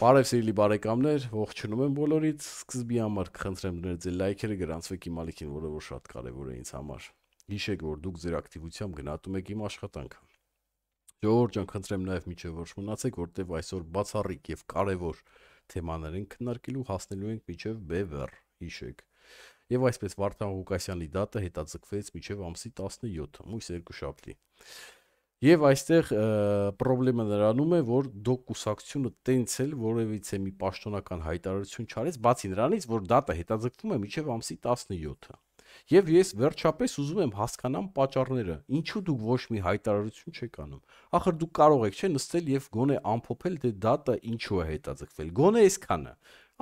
Բարև սիրելի բարեկամներ, ողջունում եմ բոլորից, սկզբի համար կխնդրեմ դնել ձեր լայքերը, գրանցվեք իմ ալիքին, որը որ շատ կարևոր է ինձ համար։ Հիշեք, որ դուք ձեր ակտիվությամբ գնահատում եք իմ աշխատանքը։ Ժողովուրդ ջան, խնդրեմ նաև միջև որ մնացեք, որտեվ այսօր բացառիկ եւ կարևոր թեմաներ են քննարկելու, հասնելու ենք միջև բևեռ, հիշեք։ Եվ այսպես Վարդան Ղուկասյանի դատը հետաձգվեց միջև ամսի 17, մույս երկուշաբթի։ Եվ այստեղ պրոբլեմը նրանում է, որ դոկ կուսակցությունը տենց էլ որևիցե մի պաշտոնական հայտարարություն չարեց, բացի նրանից, որ դատը հետաձգվում է մինչև ամսի 17-ը։ Եվ ես վերջապես ուզում եմ հասկանամ պատճառները, ինչու դուք ոչ մի հայտարարություն չեք անում։ Ախր դուք կարող եք, չէ՞, նստել եւ գոնե ամփոփել, թե դատը ինչու է հետաձգվել։ Գոնե այսքանը։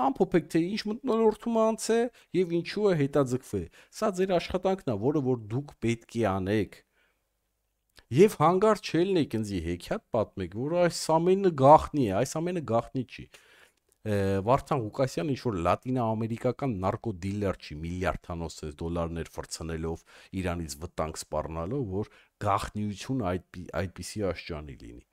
Ամփոփեք, թե ինչ մթնոլորտում անց է եւ ինչու է հետաձգվել։ Սա ձեր աշխատանքն է, որը որ դուք պետք է անեք։ Եվ հանգարց չելնեք ինձի հեքիաթ պատմեք, որ այս ամենը գաղտնի է, այս ամենը գաղտնի չի։ Վարդան Ղուկասյանը ինչ-որ լատինա-ամերիկական նարկոդիլեր չի, միլիարդանոց դոլարներ ֆրցնելով, Իրանից վտանգ սպառնալով, որ գաղտնիություն այդպիսի աշճանի լինի։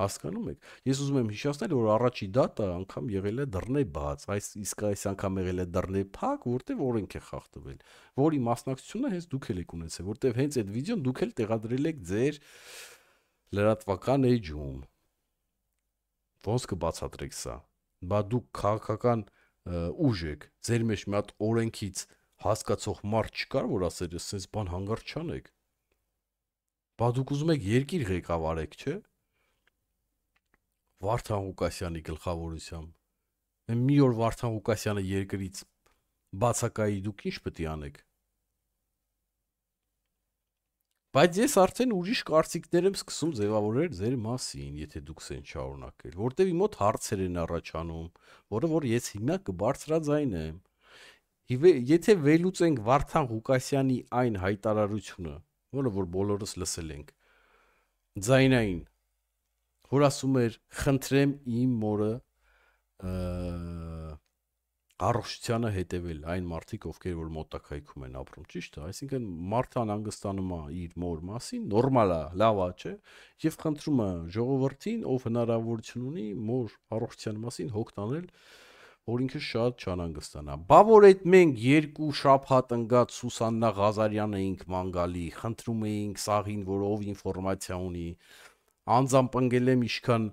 Հասկանում եք։ Ես ուզում եմ հիշեցնել, որ առաջի դատը անգամ եղել է դռնե բաց, իսկ այս անգամ եղել է դռնե փակ, որտեղ օրենք է խախտվել, որի մասնակցությունը հենց դուք եք ունեցել, որտեղ հենց այդ վիդեոն դուք էլ տեղադրել եք ձեր լրատվական էջում։ Ոնց կբացատրեք սա։ Բա դուք քաղաքական ուժ եք, ձեր մեջ մի հատ օրենքից հասկացող մարդ չկար, որ ասեր, ասես բան հանգարց չանեք։ Բա դուք ուզում եք երկիր ղեկավարեք, չէ՞։ Վարդան Ղուկասյանի գլխավորությամբ։ Մի օր Վարդան Ղուկասյանը երկրից բացակայի դուք ինչ պետք է անեք։ Բայց ես արդեն ուրիշ կարծիքներ եմ սկսում ձևավորել ձեր մասին, եթե դուք սեն շարունակել, որտեվ իմ մոտ հարցեր են առաջանում, որը որ ես հիմա կբարձրաձայնեմ։ Եթե վերլուծենք Վարդան Ղուկասյանի այն հայտարարությունը, որը որ բոլորս լսել ենք, ձայնային, որ ասում էր, խնդրեմ իմ մորը առողջությանը հետևել այն մարդիկ, ովքեր որ մոտակայքում են ապրում, ճիշտ է, այսինքն մարդը անհանգստանում է իր մոր մասին, նորմալ է, լավ է, չէ, եւ խնդրում է ժողովրդին, ով հնարավորություն ունի մոր առողջության մասին հոգ տանել, որ ինքը շատ չանհանգստանա։ Բա որ այդ մենք երկու շաբաթ ընկած Սուսաննա Ղազարյանը էինք մանգալի, խնդրում էինք սաղին, որ ով ինֆորմացիա ունի, անձամբ ընկել եմ իշքան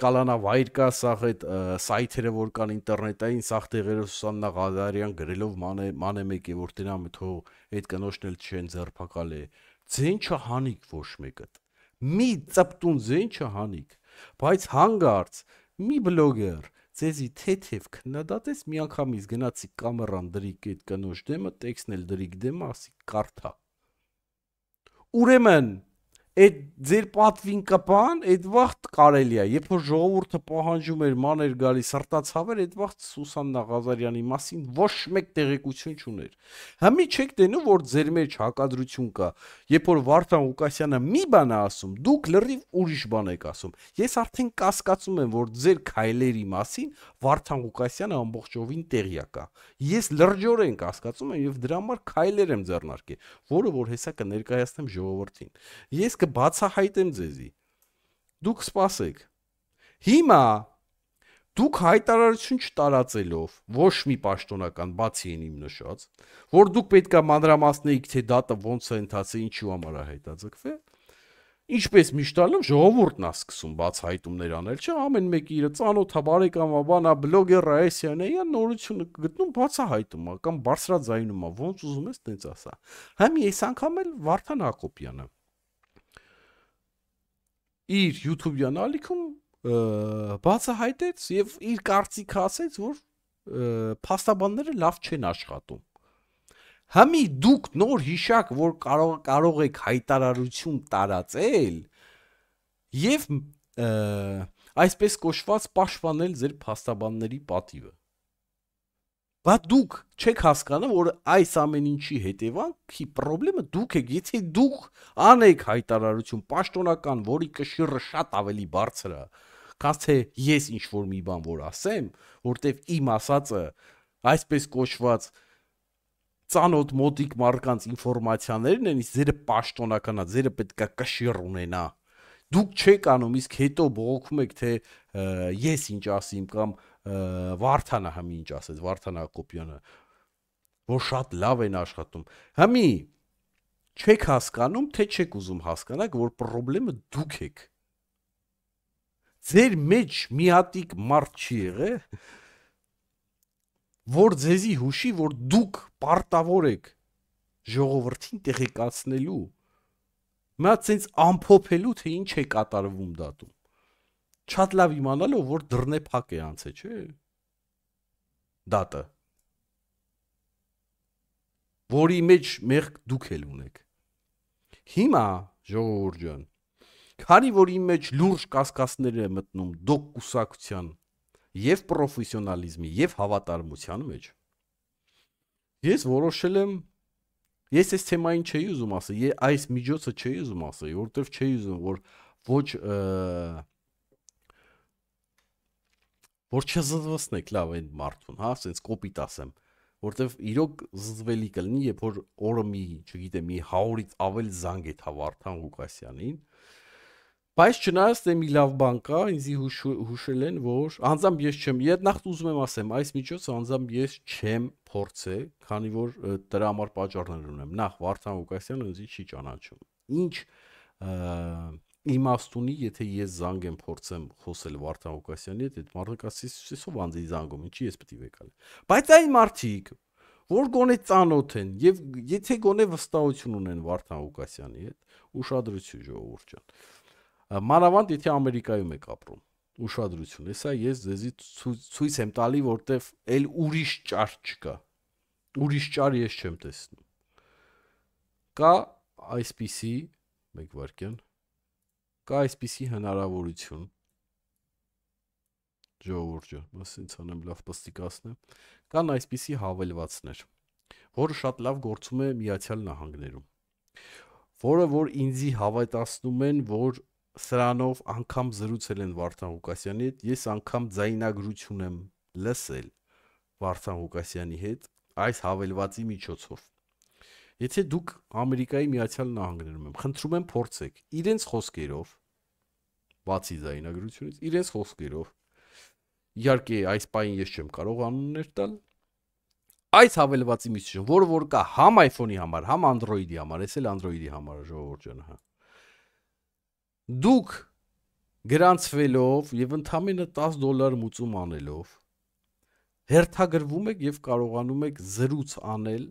կալանավայր կա սաղ այդ սայթերը, որ կան ինտերնետային, սաղ տեղերով Սուսաննա Ղազարյան գրելով մանե մեկ է, որ տնամ թող այդ կնոջն էլ չեն ձերբակալ է, ձեն չհանիք ոչ մեկըտ, մի ծպտուն ձեն չհանիք, բայց հանգարց մի բլոգեր ձեզի թեթև քննադատեց, մի անգամից գնացի կամերան դրիկ այդ կնոջ դեմը, տեքստն էլ դրիկ դեմը, ասի կարդա։ Ուրեմն այդ ձեր պատվին կպան, այդ վաղտ կարելի է, երբ որ ժողովուրդը պահանջում էր մաներ գալի սրտացավեր, այդ վաղտ Սուսաննա Ղազարյանի մասին ոչ մեկ տեղեկություն չուներ։ Հիմի չեք տենում, որ ձեր մեջ հակադրություն կա, երբ որ Վարդան Ղուկասյանը մի բան է ասում, դուք լրիվ ուրիշ բան եք ասում։ Ես արդեն կասկածում եմ, որ ձեր քայլերի մասին Վարդան Ղուկասյանը ամբողջովին տեղյակ է։ Ես լրջորեն կասկածում եմ եւ դրա համար քայլեր եմ ձեռնարկել, որը որ հեսա կներկայացնեմ ժողովրդին։ Ես կբացահայտեմ ձեզի։ Դուք սպասեք։ Հիմա դուք հայտարարություն չտարածելով, ոչ մի պաշտոնական բացի են իմ նշած, որ դուք պետքա մանրամասնեիք, թե դատը ոնց է ընթացել, ինչու համար է հետաձգվել, ինչպես միշտ ալում ժողովուրդն է սկսում բացահայտումներ անել, չէ՞, ամեն մեկը իր ծանոթա բարեկամա, բանա, բլոգերը, այսյան, այն նորությունը կգտնում բացահայտում է կամ բարձրաձայնում է, ոնց ուզում ես տենց ասա։ Հիմա այս անգամ էլ Վարդան Հակոբյանը իր YouTube-յան ալիքում բացահայտեց եւ իր կարծիքը ասեց, որ փաստաբանները լավ չեն աշխատում։ Հիմի դուք նոր հիշակ, որ կարող եք հայտարարություն տարածել եւ այսպես կոչված պաշտպանել ձեր փաստաբանների պատիվը։ Բա դուք չեք հասկանում, որ այս ամեն ինչի հետևանքի խնդրեմը դուք եք, եթե դուք անեք հայտարարություն պաշտոնական, որի կշիռը շատ ավելի բարձր է, քան թե ես ինչ որ մի բան որ ասեմ, որտեվ իմ ասածը այսպես կոչված ծանոթ մոտիկ մարկանց ինֆորմացիաներն են, իսկ ձերը պաշտոնական է, ձերը պետք է կշիռ ունենա։ Դուք չեք անում, իսկ հետո բողոքում եք, թե ես ինչ ասիմ կամ Վարդանը համի ինչ ասեց, Վարդան Հակոբյանը, որ շատ լավ են աշխատում։ Համի չեք հասկանում, թե չեք ուզում հասկանաք, որ խնդրեմը դուք եք։ Ձեր մեջ մի հատիկ մարդ չի եղել, որ ձեզի հուշի, որ դուք պարտավոր եք ժողովրդին տեղեկացնելու, մա ցենց ամփոփելու, թե ինչ է կատարվում դատում։ Շատ լավ իմանալով, որ դռնե փակ է անցե, չէ՞։ Դատը, որի մեջ մեղք դուք էլ ունեք։ Հիմա, ժողովուրդ ջան, քանի որ իմ մեջ լուրջ կասկածներ է մտնում դոկ կուսակցության եւ պրոֆեսիոնալիզմի եւ հավատարմության մեջ, ես որոշել եմ, ես այս թեմային չէի ուզում ասել, այս միջոցը չէի ուզում ասել, որովհետեւ չէի ուզում, որ չզզվացնեք լավ այն մարդուն, հա, ասենց կոպիտ ասեմ, որովհետեւ իրոք զզվելի կլինի, երբ որ օրը մի, չգիտեմ, մի 100-ից ավել զանգ է թա Վարդան Ղուկասյանին, բայց չնայած թե մի լավ բան կա, ինձի հուշել են, որ անձամբ ես չեմ, նախ ուզում եմ ասեմ, այս միջոցը անձամբ ես չեմ փորձել, քանի որ դրա համար պատճառներ ունեմ։ Նախ Վարդան Ղուկասյանը ինձ չի ճանաչում։ Ինչ իմաստ ունի, եթե ես զանգ եմ փորձեմ խոսել Վարդան Ղուկասյանի հետ, այդ մարդը կասի ով անձի զանգում, ինչի ես պետք է վեկալ։ Բայց այն մարդիկ, որ գոնե ծանոթ են եւ եթե գոնե վստահություն ունեն Վարդան Ղուկասյանի հետ, ուշադրություն ժողովուրդ ջան։ Մանավանդ եթե Ամերիկայում եք ապրում, ուշադրություն, հեսա ես ձեզի ցույց եմ տալի, որտեվ էլ ուրիշ ճար չկա։ Ուրիշ ճար ես չեմ տեսնում։ Կա այսպիսի, մեկ վարքյան, կա այսպիսի հնարավորություն, ժողովուրդ ջան, ասենց անեմ լավ պստիկացնեմ, կան այսպիսի հավելվածներ, որը շատ լավ գործում է Միացյալ Նահանգներում, որը որ ինձի հավատացնում են, որ սրանով անգամ զրուցել են Վարդան Ղուկասյանի հետ, ես անգամ ձայնագրություն եմ լսել Վարդան Ղուկասյանի հետ այս հավելվածի միջոցով։ Եթե դուք Ամերիկայի Միացյալ Նահանգներում եք, խնդրում եմ փորձեք իրենց խոսքերով, բացի ձայնագրությունից, իրենց խոսքերով, իհարկե այս պահին ես չեմ կարող անուններ տալ, այս հավելվածի միջոցով, որը որ կա համ iPhone-ի համար, համ Android-ի համար, ես էլ Android-ի համար ժողովուրդ ջան, հա։ Դուք գրանցվելով եւ ընդամենը $10 մուծում անելով հերթագրվում եք եւ կարողանում եք զրույց անել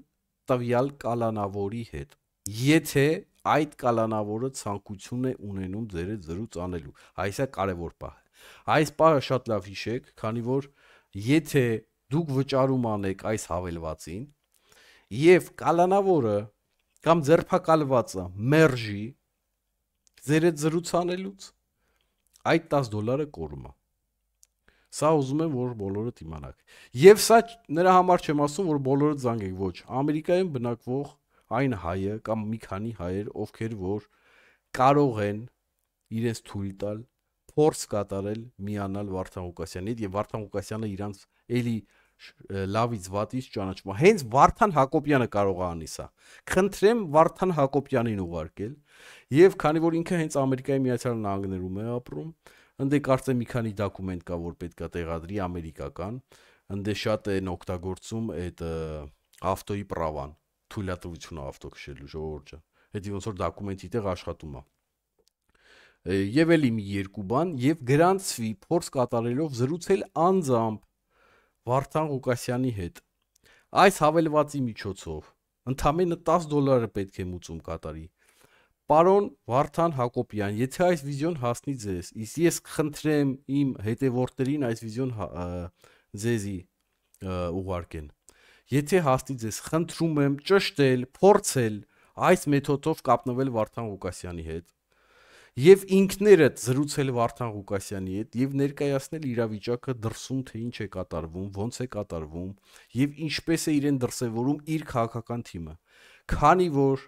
տվյալ կալանավորի հետ, եթե այդ կալանավորը ցանկություն է ունենում ձեր հետ զրույց անելու։ Այս է կարևոր պահը։ Այս պահը շատ լավ հիշեք, քանի որ եթե դուք վճարում անեք այս հավելվածին եւ կալանավորը կամ ձերբակալվածը մերժի ձեր հետ զրույց անելուց, այդ $10 կորում է։ Սա ուզում եմ, որ բոլորդ իմանաք։ Եվ սա նրա համար չեմ ասում, որ բոլորդ զանգեք, ոչ, Ամերիկայում բնակվող այն հայը կամ մի քանի հայեր, ովքեր որ կարող են իրենց թույլ տալ փորձ կատարել միանալ Վարդան Ղուկասյանի հետ եւ Վարդան Ղուկասյանը իրանց էլի լավից վատից ճանաչում։ Հենց Վարդան Հակոբյանը կարող է անի սա։ Խնդրեմ Վարդան Հակոբյանին ուղարկել եւ քանի որ ինքը հենց Ամերիկայի Միացյալ Նահանգներում է ապրում, ընդ կարծեմ մի քանի դոկումենտ կա, որ պետք է տեղադրի ամերիկական, ընդ շատ են օգտագործում այդ ավտոյի պրավան, թույլատվությունը ավտո քշելու ժողովուրդ ջան։ Հետի ոնց որ դոկումենտի տեղ աշխատում է։ Եվ էլի մի երկու բան եւ գրանցվի փորձ կատարելով զրուցել անձամբ Վարդան Ղուկասյանի հետ այս հավելվածի միջոցով ընդամենը $10 պետք է մուծում կատարի։ Պարոն Վարդան Հակոբյան, եթե այս վիդեոն հասնի ձեզ, իսկ ես խնդրեմ իմ հետևորդներին այս վիդեոն ձեզի ուղարկեն։ Եթե հասնի ձեզ, խնդրում եմ ճշտել, փորձել այս մեթոդով կապնվել Վարդան Ղուկասյանի հետ եւ ինքներդ զրուցել Վարդան Ղուկասյանի հետ եւ ներկայացնել իրավիճակը դրսում, թե ինչ է կատարվում, ոնց է կատարվում եւ ինչպես է իրեն դրսեւորում իր քաղաքական թիմը, քանի որ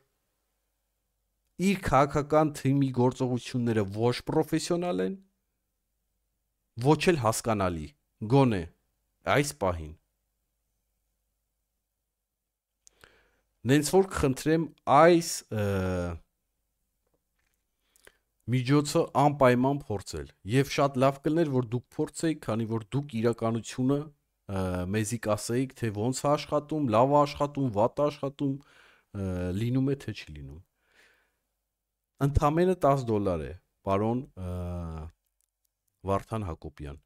իր քաղաքական թիմի գործողությունները ոչ պրոֆեսիոնալ են, ոչ էլ հասկանալի, գոնե այս պահին։ Նենց որ խնդրեմ այս միջոցը անպայման փորձել եւ շատ լավ կլներ որ դուք փորձեիք, քանի որ դուք իրականությունը մեզի կասեիք, թե ոնց է աշխատում, լավ է աշխատում, վատ է աշխատում, լինում է թե չի լինում։ Ընդամենը $10 է, պարոն Վարդան Հակոբյան։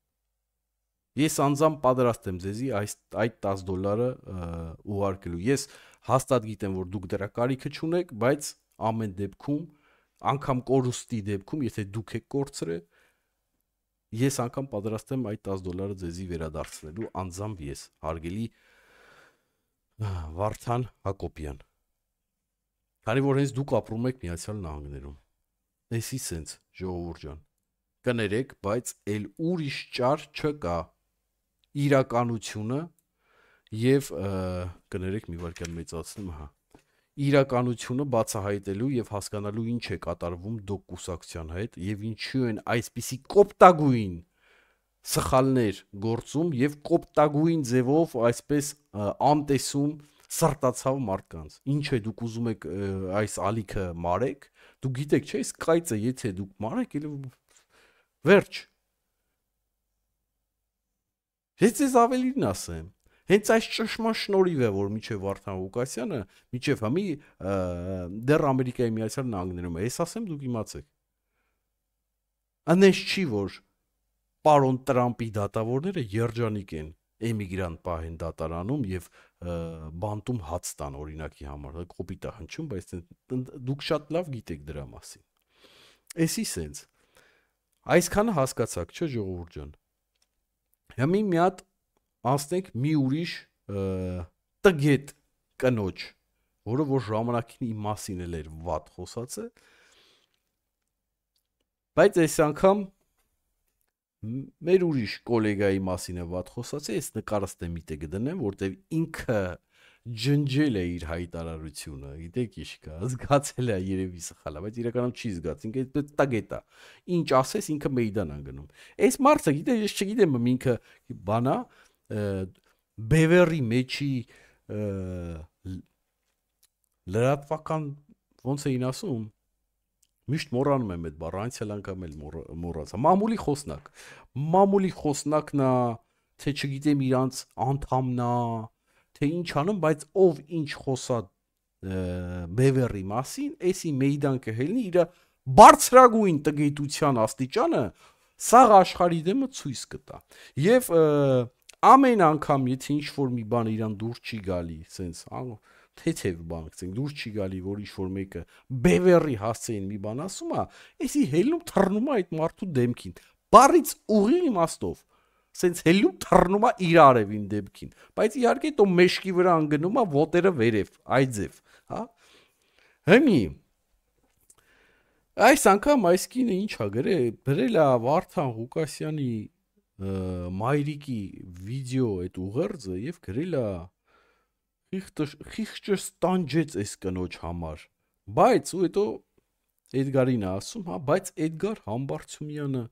Ես անձամբ պատրաստ եմ ձեզի այդ $10 ուղարկելու։ Ես հաստատ գիտեմ, որ դուք դրա կարիքը չունեք, բայց ամեն դեպքում, անգամ կորուստի դեպքում, եթե դուք եք կորցրել, ես անգամ պատրաստ եմ այդ $10 ձեզի վերադարձնելու, անձամբ ես, հարգելի Վարդան Հակոբյան։ Քանի որ հենց դուք ապրում եք Միացյալ Նահանգներում։ Էսի սենց, ժողովուրդ ջան։ Կներեք, բայց էլ ուրիշ ճար չկա։ Իրականությունը եւ կներեք մի վարքյան մեծացնում, հա։ Իրականությունը բացահայտելու եւ հասկանալու ինչ է կատարվում դոկ կուսակցության հետ եւ ինչու են այսպիսի կոպտագույն սխալներ գործում եւ կոպտագույն ձևով այսպես անտեսում սրտացավ մարդկանց։ Ինչ է դուք ուզում եք այս ալիքը մարեք, դուք գիտեք, չէ՞, այս կայծը եթե դուք մարեք, էլ վերջ։ Ես ձեզ ավելին ասեմ, հենց այս ճշմարտ շնորհիվ է, որ միջև Վարդան Ղուկասյանը, միջև համի դեռ Ամերիկայի Միացյալ Նահանգներում է, ես ասեմ դուք իմացեք։ Անես չի, որ պարոն Տրամպի դատավորները երջանիկ են էմիգրանտ պահեն դատարանում եւ բանտում հաց տան օրինակի համար, կոպիտ է հնչում, բայց դուք շատ լավ գիտեք դրա մասին։ Էսի սենց։ Այսքանը հասկացաք, չէ՞ ժողովուրդ ջան։ Հիմա մի հատ անցնենք մի ուրիշ տգետ կնոջ, որը որ ժամանակին իմ մասին էլ էր վատ խոսած է, բայց այս անգամ մեր ուրիշ գոլեգայի մասին է վատ խոսած է, ես նկարս դեմիտե կդնեմ, որտեվ ինքը ջնջել է իր հայտարարությունը, գիտեք ինչ կա, զգացել է երևի սխալ է, բայց իրականում չի զգաց, ինքը այդպես տագետ է, ինչ ասես ինքը մեյդան անգնում։ Այս մարդը, գիտեք, ես չգիտեմ, ինքը բանա Բևերի մեջի լրատվական ոնց էին ասում, միշտ մոռանում եմ այդ բառը, անցյալ անգամ էլ մոռացա։ Մամուլի խոսնակն է, թե չգիտեմ իրանց անդամն է, թե ինչ անում, բայց ով ինչ խոսա Բևերի մասին, էսի մեյդան կհելնի իր բարձրագույն տգիտության աստիճանը սաղ աշխարհի դեմը ցույց կտա։ Եվ ամեն անգամ, եթե ինչ-որ մի բան իրան դուր չի գալի, սենց թեթև բան, դուր չի գալի, որ ինչ-որ մեկը Բևերի հասցեին մի բան ասում է, էսի հելնում թռնում է այդ մարդու դեմքին, բառից ուղիղ իմաստով, սենց հելնում թռնում է իր արևին դեմքին, բայց իհարկե տո մեշկի վրա անգնում է ոտերը վերև, այձև, հա։ Հիմի այս անգամ այս կինը ինչ ա գրել է Վարդան Ղուկասյանի մայրիկի վիդեո այդ ուղերձը եւ գրել է խիղճը ստանջեց այս կնոջ համար, բայց ու հետո Էդգարին է ասում, հա, բայց Էդգար Համբարձումյանը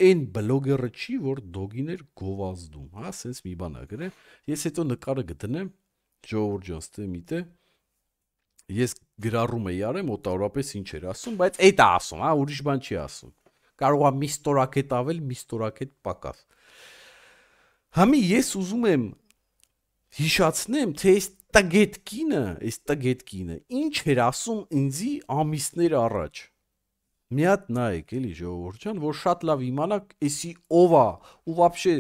այն բլոգերը չի, որ դոգիներ գովազդում, հա, սենց մի բան է գրել, ես հետո նկարը գտնեմ, ժողովուրդ ջան, ստե միտե, ես գրառում էի արեմ, օտարորապես ինչ էր ասում, բայց էդ է ասում, հա, ուրիշ բան չի ասում, կարող է մի ստորակետ ավել, մի ստորակետ պակաս։ Համի ես ուզում եմ հիշացնեմ, թե այս տգետ կինը ինչ էր ասում ինձի ամիսներ առաջ։ Մի հատ նայեք, էլի ժողովուրդ ջան, որ շատ լավ իմանաք, էսի ով է, ու вообще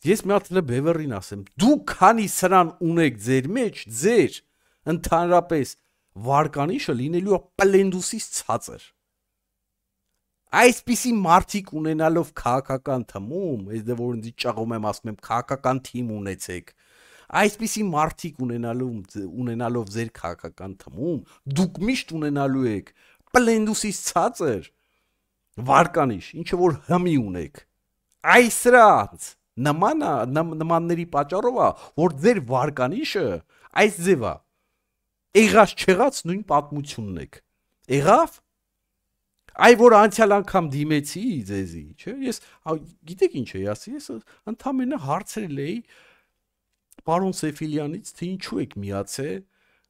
ես մի հատ Բևերին ասեմ, դուք քանի սրան ունեք ձեր մեջ, ձեր ընդհանրապես վարկանիշը լինելու է պլենդուսից ցածր։ Այսպիսի մարդիկ ունենալով քաղաքական թմում, ես դե որ ինձ ճաղում եմ ասում եմ քաղաքական թիմ ունեցեք, այսպիսի մարդիկ ունենալով ձեր քաղաքական թմում, դուք միշտ ունենալու եք պլենդուսից ցածր վարկանիշ, ինչը որ հմի ունեք, այս սրանց նմանների պատճառով է, որ ձեր վարկանիշը այս ձև է, եղած չեղած նույն պատմությունն եք, եղավ, այ որ անցյալ անգամ դիմեցի ձեզի, չէ, ես գիտեք ինչ էի ասի, ես ընդամենը հարցրել էի պարոն Սեֆիլյանից, թե ինչու եք միացել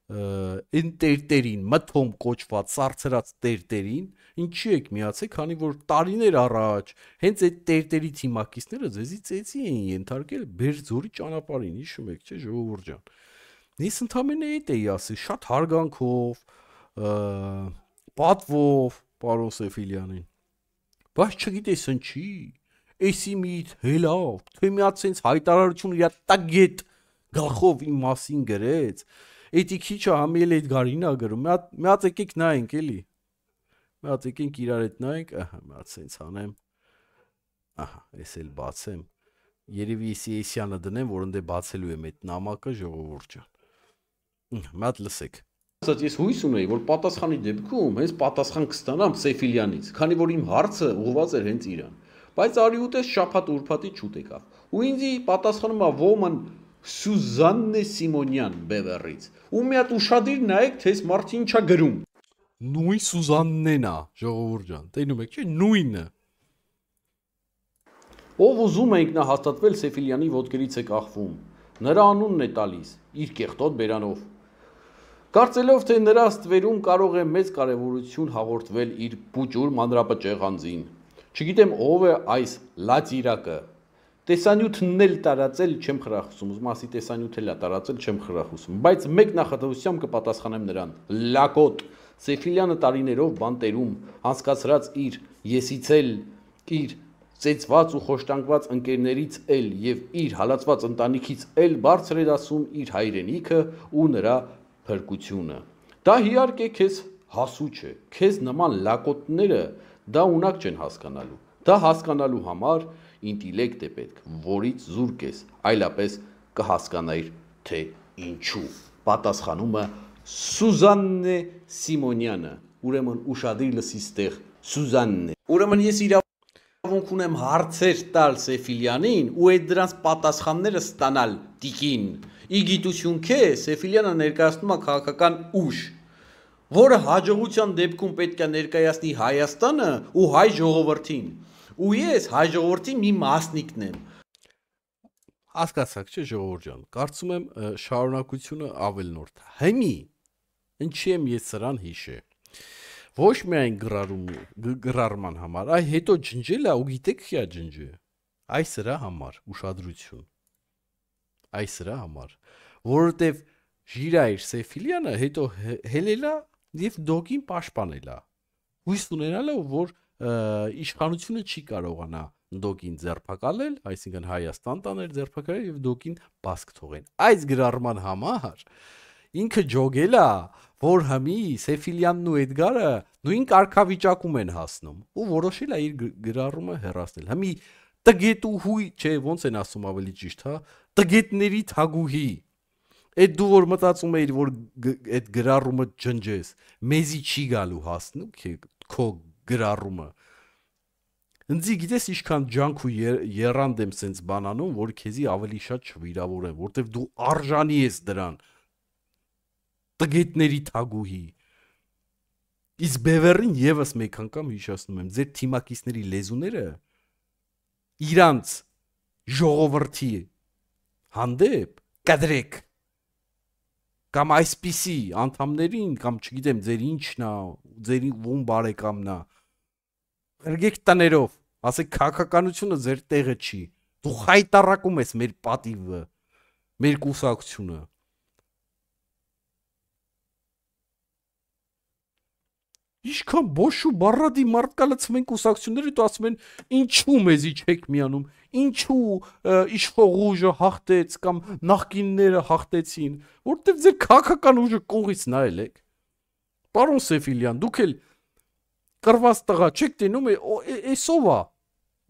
այն տերտերին, մթոմ կոչված սարցրած տերտերին, ինչի եք միացել, քանի որ տարիներ առաջ հենց այդ տերտերի թիմակիցները ձեզի ծեծի էին ենթարկել Բերձորի ճանապարհին, հիշում եք, չէ, ժողովուրդ ջան։ Ես ընդամենը այդ էի ասի, շատ հարգանքով, պատվով, պարոն Սեֆիլյանին։ Բայց չգիտես ինչի, էսի միից հելավ, թե միած sense հայտարարություն իր տագետ գլխով իմ մասին գրեց։ Էդի քիչը համել այդ գարինա գրում։ Միած եկեք նայենք էլի։ Միած եկենք իրար հետ նայենք, ահա, միած sense անեմ։ Ահա, ես էլ բացեմ։ Երևի էսիանը դնեմ, որ ընդ բացելու եմ այդ նամակը ժողովուրդ ջան։ Միած լսեք։ Ասած ես հույս ունեի, որ պատասխանի դեպքում հենց պատասխան կստանամ Սեֆիլյանից, քանի որ իմ հարցը ուղղված էր հենց իրան։ Բայց արի ուտես շաբաթ ուրբաթի չուտ եկավ։ Ու ինձ պատասխանում է woman Սուզաննե Սիմոնյան Բևերից։ Ու մի հատ ուշադիր նայեք, թե այս մարդը ինչա գրում։ Նույն Սուզաննեն է, ժողովուրդ ջան, տենում եք, չէ՞, նույնը։ Ով ուզում է ինքնահաստատվել Սեֆիլյանի ոտքերից է կախվում։ Նրա անունն է տալիս, իր կեղտոտ բերանով։ Կարծելով, թե նրա ստվերում կարող է մեծ կարևորություն հաղորդվել իր փուճուր մանրապճեղ անձին։ Չգիտեմ ով է այս լաճիրակը։ Տեսանյութն էլ տարածել չեմ խրախուսում, ուզում ասի տեսանյութ էլ տարածել չեմ խրախուսում, բայց մեկ նախադասությամբ կպատասխանեմ նրան։ Լակոտ Սեֆիլյանը տարիներով բանտերում անցկացրած իր եսիցել իր ծեծված ու խոշտանգված ընկերներից էլ եւ իր հալածված ընտանիքից էլ բարձր էր ասում իր հայրենիքը ու նրա փրկությունը։ Դա իհարկե քեզ հասու չէ, քեզ նման լակոտները դա ունակ չեն հասկանալու։ Դա հասկանալու համար ինտելեկտ է պետք, որից զուրկ ես, այլապես կհասկանայր, թե ինչու։ Պատասխանումը Սուզաննե Սիմոնյանը, ուրեմն ուշադիր լսի ստեղ Սուզաննե։ Ուրեմն ես իրավունք ունեմ հարցեր տալ Սեֆիլյանին ու այդ դրանց պատասխանները ստանալ տիկին։ Ի գիտություն քե Սեֆիլյանը ներկայացնում է քաղաքական ուժ, որը հաջողության դեպքում պետք է ներկայացնի Հայաստանը ու հայ ժողովրդին։ Ու ես հայ ժողովրդի մի մասնիկն եմ։ Հասկացաք, չէ՞ ժողովուրդ ջան, կարծում եմ շարունակությունը ավելնորդ է։ Հիմի ինչի եմ ես սրան հիշե։ Ոչ միայն գրառման համար, այ հետո ջնջելա ու գիտեք քիա ջնջը։ Այս սրա համար ուշադրություն։ Այս սրա համար, որովհետև Ժիրայր Սեֆիլյանը հետո հելելա եւ դոգին պաշտպանելա։ Հույս ունենալով, որ իշխանությունը չի կարողանա դոգին ձերբակալել, այսինքն Հայաստան տաներ ձերբակալել եւ դոգին բասկ թողեն։ Այս գրառման համար ինքը ջոգելա, որ հիմի Սեֆիլյանն ու Էդգարը նույն կարգավիճակում են հասնում ու որոշել է իր գրառումը հեռացնել։ Հիմի տգետուհի, չէ, ոնց են ասում ավելի ճիշտ, հա, տգետների թագուհի։ Այդ դու որ մտածում էիր, որ այդ գրառումը ջնջես, մեզի չի գալու հասնում քո գրառումը։ Ինձ գիտես ինչքան ջանք ու երանդ եմ սենց բանանում, որ քեզի ավելի շատ չվիրավորեմ, որտեվ դու արժանի ես դրան։ Տգետների թագուհի։ Իսկ Բևերին եւս մեկ անգամ հիշեցնում եմ, ձեր թիմակիցների լեզուները իրանց ժողովրդի հանդեպ կադրեք կամ այսպիսի անդամներին կամ չգիտեմ ձեր ինչն է, ձեր ում բարեկամն է, ղրգեք տներով, ասեք քաղաքականությունը ձեր տեղը չի, դու խայտարակում ես մեր պատիվը, մեր կուսակցությունը։ Ինչքան բոշու բառադի մարդ կա լցում են կուսակցությունները, դու ասում են ինչու մեզի չեք միանում, ինչու իշխող ուժը հաղթեց կամ նախկինները հաղթեցին, որտեվ ձեր քաղաքական ուժը կողից նայել եք։ Պարոն Սեֆիլյան, դուք էլ կռված տղա չեք տենում, էս ով է։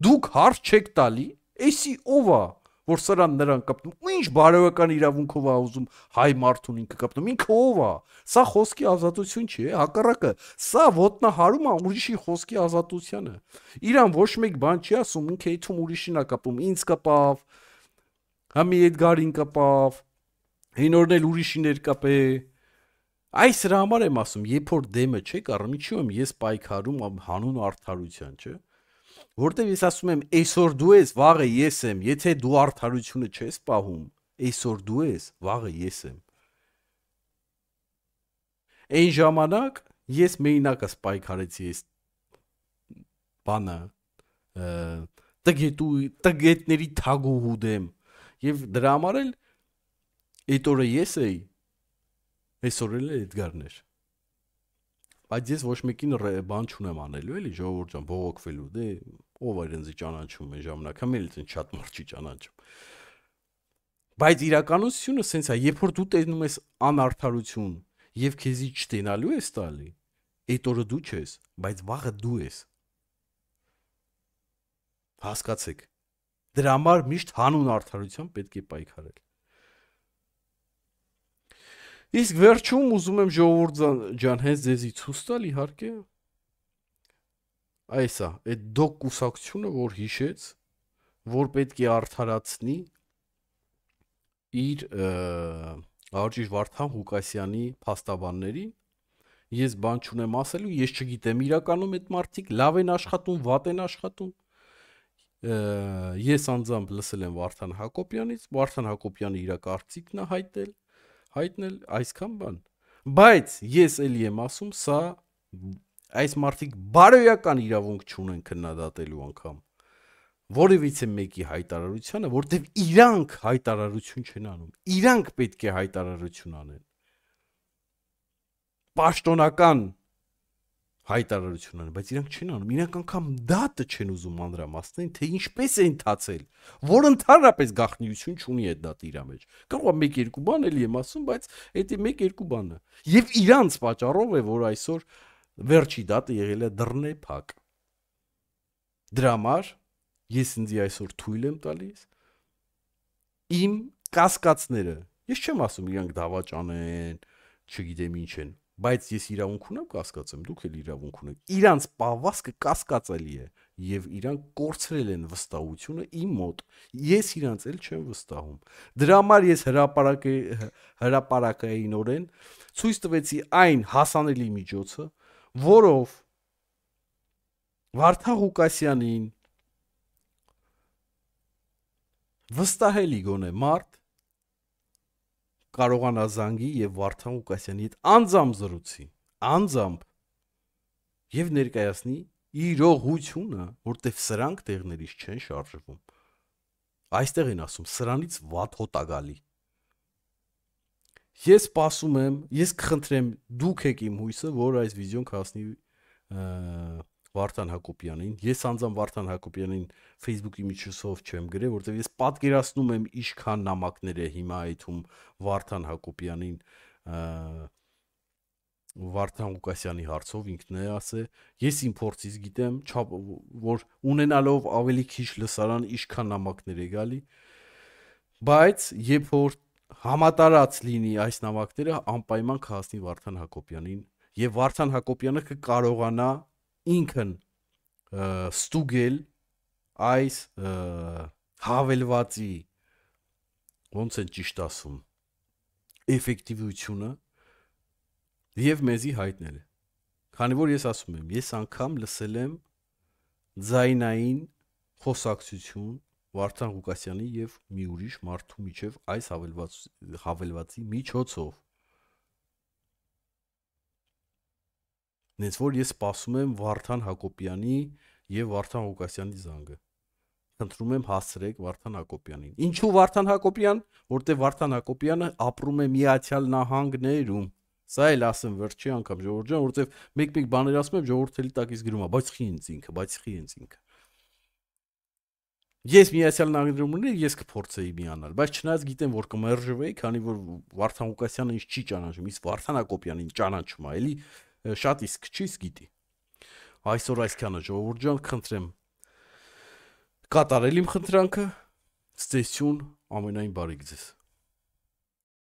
Դուք հարց չեք տալի, էսի ով է, որ սրան նրան կապնում։ Ու ինչ բարոյական իրավունքով է ուզում հայ մարդուն ինքը կապնում։ Ինքը ով է։ Սա խոսքի ազատություն չի, հակառակը, սա ոտնահարում է ուրիշի խոսքի ազատությանը։ Իրան ոչ մեկ բան չի ասում, ինքը իթում ուրիշին է կապում, ինձ կապավ, համի Էդգարին կապավ, հինորն էլ ուրիշիներ կապե։ Այս դրա համար եմ ասում, երբ որ դեմը չեք առնում, ինչու եմ ես պայքարում հանուն արդարության, չէ՞։ Որտեվ ես ասում եմ, այսօր դու ես, վաղը ես եմ, եթե դու արդարությունը չես պահում, այսօր դու ես, վաղը ես եմ։ Այն ժամանակ ես մեինակս պայքարեցի այս բանը տգետների թագուհու դեմ եւ դրա համար էլ այդ օրը ես էի, այսօր էլ Էդգարն էր։ Բայց ես ոչ մեկին բան չունեմ անելու էլի ժողովուրդ ջան բողոքվելու դե ով էր ինձ ճանաչում այն ժամանակ համ էլ ինձ շատ մարդ չի ճանաչում բայց իրականությունը սենց է երբ որ դու տեսնում ես անարդարություն եւ քեզի չտենալու ես տալի այդ օրը դու չես բայց վաղը դու ես հասկացեք դրա համար միշտ հանուն արդարության պետք է պայքարել իսկ վերջում ուզում եմ ժողովուրդ ջան հենց ձեզի ցույց տալ իհարկե այսա այդ դոկ կուսակցությունը որ հիշեց որ պետք է արդարացնի իր Արտուշ Վարդան Ղուկասյանի փաստաբաններին ես բան չունեմ ասելու ես չգիտեմ իրականում այդ մարդիկ լավ են աշխատում վատ են աշխատում ես անձամբ լսել եմ Վարդան Հակոբյանից Վարդան Հակոբյանը իր կարծիքն է հայտնել այսքան բան բայց ես էլի եմ ասում սա այս մարդիկ բարոյական իրավունք չունեն քննադատելու անգամ որևիցե մեկի հայտարարությանը որտեվ իրանք հայտարարություն չեն անում իրանք պետք է հայտարարություն անեն պաշտոնական հայտարարություն անեն բայց իրանք չեն անում իրանք անգամ դատը չեն ուզում մանրամասնեն թե ինչպես է ընթացել որ ընդհանրապես գաղտնիություն չունի այդ դատը իր մեջ կարող է 1-2 բան էլի եմ ասում բայց այդ 1-2 բանը եւ իրանց պատճառով է որ այսօր վերջի դատը եղել է դռնե փակ դրա համար ես ինձ այսօր թույլ եմ տալիս իմ կասկածները ես չեմ ասում իրանք դավաճան են չգիտեմ ինչ են բայց ես իրավունք ունեմ կասկածեմ դուք էլ իրավունք ունեք իրանց պահվածքը կասկածելի է եւ իրանք կորցրել են վստահությունը իմ մոտ ես իրանց էլ չեմ վստահում դրա համար ես հրապարակայինորեն ցույց տվեցի այն հասանելի միջոցը որով Վարդան Ղուկասյանին վստահելի գոնե մարդ կարողանա զանգի եւ Վարդան Ղուկասյանի հետ անձամբ զրուցի անձամբ եւ ներկայացնի իրողությունը որտեվ սրանք տեղներից չեն շարժվում այստեղ են ասում սրանից վատ հոտ է գալի ես սպասում եմ ես կխնդրեմ դուք եք իմ հույսը որ այս վիդեոն կհասնի Վարդան Հակոբյանին ես անձամբ Վարդան Հակոբյանին Facebook-ի միջոցով չեմ գրել որտեվ ես պատկերացնում եմ ինչքան նամակներ է հիմա այդում Վարդան Հակոբյանին Վարդան Ղուկասյանի հարցով ինքն է ասել ես իմ փորձից գիտեմ որ ունենալով ավելի քիչ լսարան ինչքան նամակներ է գալի բայց երբ որ համատարած լինի այս նամակները անպայման կհասնի Վարդան Հակոբյանին եւ Վարդան Հակոբյանը կկարողանա ինքն ստուգել այս հավելվածի ոնց է ճիշտ ասում էֆեկտիվությունը եւ մեզի հայտնել քանի որ ես ասում եմ ես անգամ լսել եմ ձայնային խոսակցություն Վարդան Ղուկասյանի եւ մի ուրիշ մարդու միջև այս հավելվածի միջոցով Նենց որ ես սպասում եմ Վարդան Հակոբյանի եւ Վարդան Ղուկասյանի զանգը։ Խնդրում եմ հասցրեք Վարդան Հակոբյանին։ Ինչու Վարդան Հակոբյան, որտեղ Վարդան Հակոբյանը ապրում է Միացյալ Նահանգներում։ Սա էլ ասեմ վերջի անգամ ժողովուրդ ջան, որտեղ մեկ-մեկ բաներ ասում եմ ժողովուրդը տակից գրում է, բայց խի ինձ ինքը։ Ես Միացյալ Նահանգներում ունեի, ես կփորձեի միանալ, բայց չնայած գիտեմ, որ կմերժվեի, քանի որ Վարդան Ղուկասյանը ինձ չի ճանաչում, իսկ Վարդան Հակոբյանին ճանաչում է, էլի շատ իսկ չի գիտի։ Այսօր այսքանը ժողովուրդ ջան, խնդրեմ կատարել իմ խնդրանքը, ցտեսություն, ամենայն բարիք ձեզ։